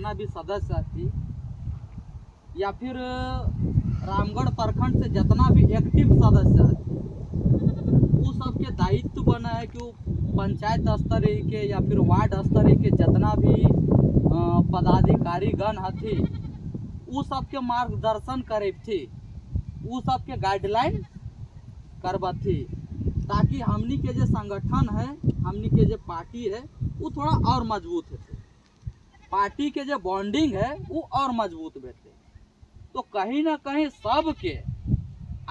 जितना भी सदस्य थी या फिर रामगढ़ प्रखंड से जितना भी एक्टिव सदस्य है वो सबके दायित्व बना है कि वो पंचायत स्तर के या फिर वार्ड स्तर के जितना भी पदाधिकारी गण हथी वो सबके मार्गदर्शन करे थी, वो सबके गाइडलाइन करवा थी, ताकि हमनी के जो संगठन है, हमनी के जो पार्टी है वो थोड़ा और मजबूत है, पार्टी के जो बॉन्डिंग है वो और मजबूत बेटे। तो कहीं ना कहीं सबके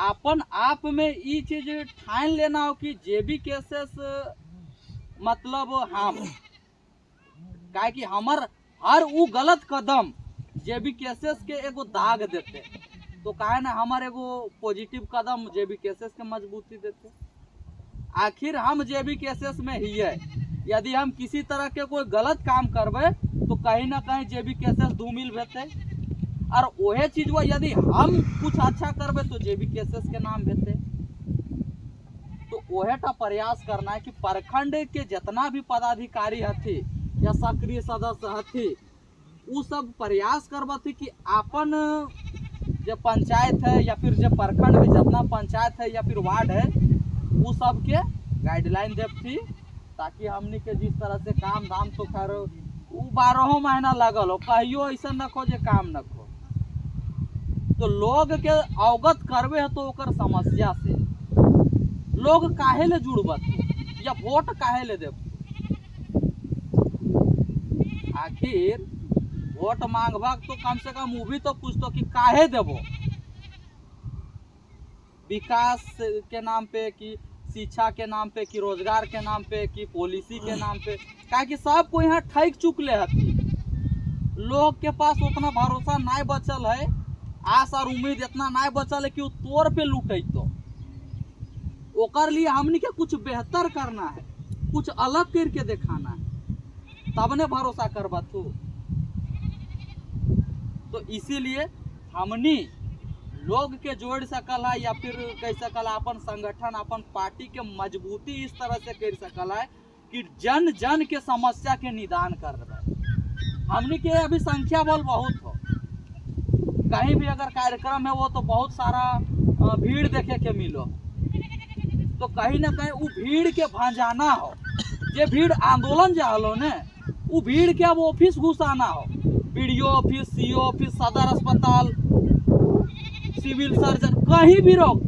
अपन आप में ये चीज ठान लेना हो कि जेबी केसेस मतलब हम काहे कि हमर हर वो गलत कदम जेबी केसेस के एगो दाग देते, तो काहे ना हमारे एगो पॉजिटिव कदम जेबी केसेस के मजबूती देते। आखिर हम जेबी केसेस में ही है, यदि हम किसी तरह के कोई गलत काम करबे तो कहीं ना कहीं जेबी केसेस धूमिल भेते, और वही चीज वो यदि हम कुछ अच्छा करबे तो जेबी केसेस के नाम भेते। तो वही प्रयास करना है कि प्रखंड के जितना भी पदाधिकारी हथी या सक्रिय सदस्य हथी वो सब प्रयास करबती कि अपन जो पंचायत है या फिर जो प्रखंड में जितना पंचायत है या फिर वार्ड है वो सब के गाइडलाइन देती, ताकि हमनी के जिस तरह से काम धाम तो खैर वो 12 महीना लगल हो, कहियो ऐसा न खो जे काम न खो, तो लोग के अवगत करवे है तो ओकर समस्या से लोग काहे ले जुड़बत या वोट काहे ले देब। आखिर वोट मांगबा तो कम से कम वो भी तो पूछतो कि काहे देबो, विकास के नाम पे कि शिक्षा के नाम पे कि रोजगार के नाम पे कि पॉलिसी के नाम पे, काहे कि सबको यहाँ ठैक चुकले हथी, लोग के पास उतना भरोसा नहीं बचल है, आस और उम्मीद इतना नहीं बचल है कि वो तोर पे लूटैतो। ओकर लिए हमनी के कुछ बेहतर करना है, कुछ अलग करके दिखाना है, तब ने भरोसा करबा तू। तो इसीलिए हमनी लोग के जोड़ सकल है या फिर कह सकल अपन संगठन अपन पार्टी के मजबूती इस तरह से कर सकल है कि जन जन के समस्या के निदान कर रहे। हमनी के अभी संख्या बल बहुत हो, कहीं भी अगर कार्यक्रम है वो तो बहुत सारा भीड़ देखे के मिलो, तो कहीं ना कहीं वो भीड़ के भंजाना हो, जे भीड़ आंदोलन जालो ने वो भीड़ के अब ऑफिस घुसाना हो, बीडीओ ऑफिस, सीओ ऑफिस, सदर अस्पताल, सिविल सर्जन, कहीं भी रहो,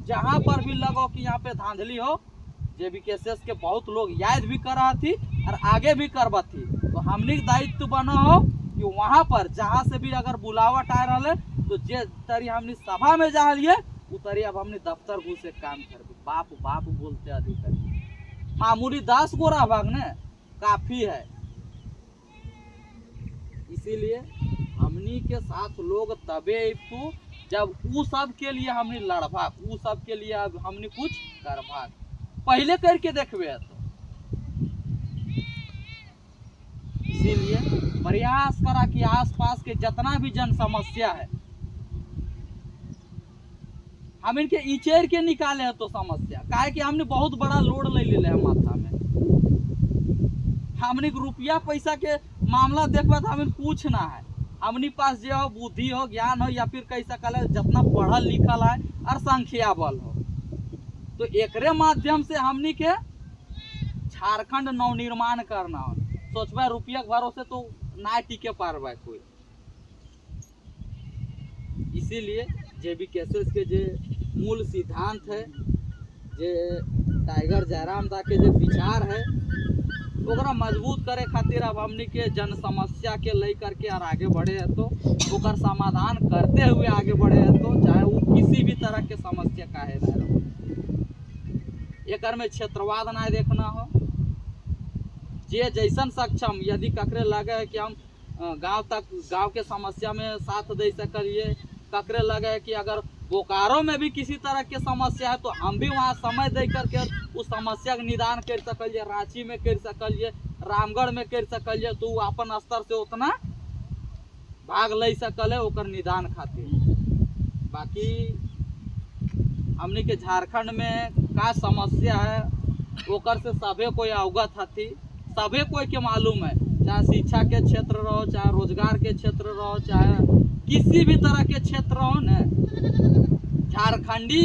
जहां पर भी लगो कि यहाँ पे धांधली हो, जेबी केसेस के बहुत लोग याद भी कर रहा थी और आगे भी करवा थी। तो हमने दायित्व बना हो कि वहां पर जहां से भी अगर बुलावट आ रहा है तो जे तरी हमने सभा में जा लिए उतरी अब हमने दफ्तर घुसे काम कर बाप बाप बोलते अधिकारी, मामूली 10 गोरा भागने काफी है। इसीलिए हमनी के साथ लोग तबे तू जब उ सब के लिए हमने लड़भा, उ सब के लिए अब हमने कुछ करभा, पहले करके देखबे तो। इसीलिए प्रयास करा कि आसपास के जितना भी जन समस्या है हम इनके इचेर के निकाले है तो समस्या, काहे कि हमने बहुत बड़ा लोड ले ले है माथा में, हमने रुपया पैसा के मामला देखबा तो हमें कुछ ना है, हमनी पास जो हो बुद्धि हो ज्ञान हो या फिर कह सकल है जितना पढ़ल लिखल है और संख्या बल हो, तो एकरे माध्यम से हमनी के झारखंड नवनिर्माण करना हो। सोचबा रुपया के भरोसे तो ना टिके पारबा कोई। इसीलिए जेबी केसेस के जे मूल सिद्धांत है, जे टाइगर जयराम दा के जे विचार है ओकरा मजबूत करे खातिर अब हमनी के जन समस्या के लेकर के और आगे बढ़े है तो ओकर समाधान करते हुए आगे बढ़े है तो चाहे वो किसी भी तरह के समस्या काहे ना रहो, एकर में क्षेत्रवाद ना देखना हो, जे जैसन सक्षम यदि ककरे लगे है कि हम गांव के समस्या में साथ दे सकलिए, ककरे लगे है कि अगर बोकारो में भी किसी तरह के समस्या है तो हम भी वहाँ समय दे करके उस समस्या का निदान कर सकलिए, रांची में कर सकलिए, रामगढ़ में कर सकलिए, तो अपन स्तर से उतना भाग ले सकल है ओकर निदान खातिर। बाकी हमने के झारखंड में का समस्या है ओकर से सभे कोई अवगत हथी, सभे कोई के मालूम है, चाहे शिक्षा के क्षेत्र रहो, चाहे रोजगार के क्षेत्र रहो, चाहे किसी भी तरह के क्षेत्र रहो न, झारखंडी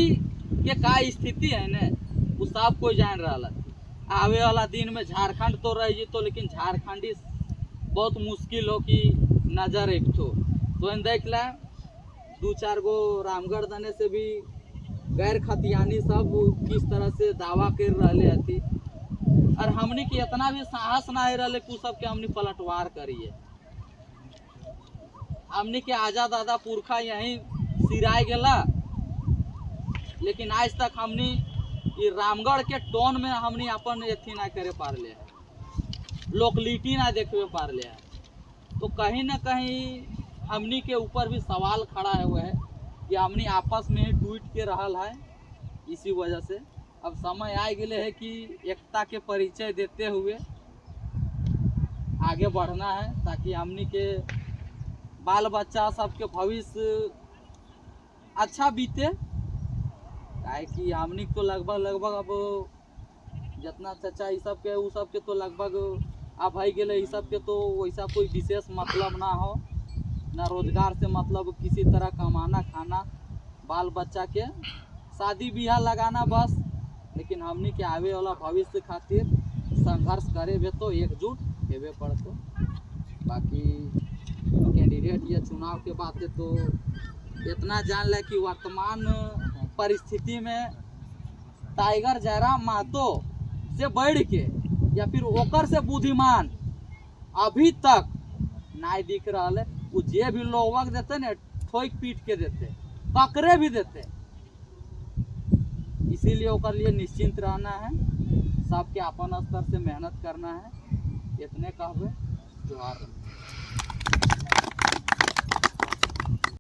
के का स्थिति है न वो सब कोई जान रहा है। आवे वाला दिन में झारखंड तो रह जीतो, लेकिन झारखंडी बहुत मुश्किल हो कि नजर एक तो देख ला 2-4 गो रामगढ़ दने से भी गैर खतियानी सब किस तरह से दावा कर रहे थी, और हमनी के इतना भी साहस ना रहे कि सब के हमनी पलटवार करिए। हमनी के आजा दादा पुरखा यहीं सिराय गेला, लेकिन आज तक हमनी ये रामगढ़ के टोन में हमनी अपन एथी ना करे पारले, लोकलिटी ना देखे पारले। तो कहीं ना कहीं हमनी के ऊपर भी सवाल खड़ा हुआ है कि हमनी आपस में ही टूट के रहल है। इसी वजह से अब समय आ गए है कि एकता के परिचय देते हुए आगे बढ़ना है, ताकि हमनी के बाल बच्चा सबके भविष्य अच्छा बीते। काहे कि हमनी तो लगभग अब जितना चचा ये सब के उ सब के तो लगभग अब भाई गए, ये सब के तो वैसा कोई विशेष मतलब ना हो, ना रोजगार से मतलब किसी तरह कमाना खाना, बाल बच्चा के शादी ब्याह लगाना बस। लेकिन हमनी के आवे वाला भविष्य खातिर संघर्ष करे बे तो एकजुट हेबे पड़तो। बाकी कैंडिडेट या चुनाव के बातें तो इतना जान ले कि वर्तमान परिस्थिति में टाइगर जयराम महतो से बढ़ के या फिर ओकर से बुद्धिमान अभी तक नहीं दिख रहा है। वो जे भी लोग देते ने ठोक पीट के देते, पकड़े भी देते। इसीलिए ओकर लिए निश्चिंत रहना है, सबके अपन स्तर से मेहनत करना है। इतने कहबे जोहार।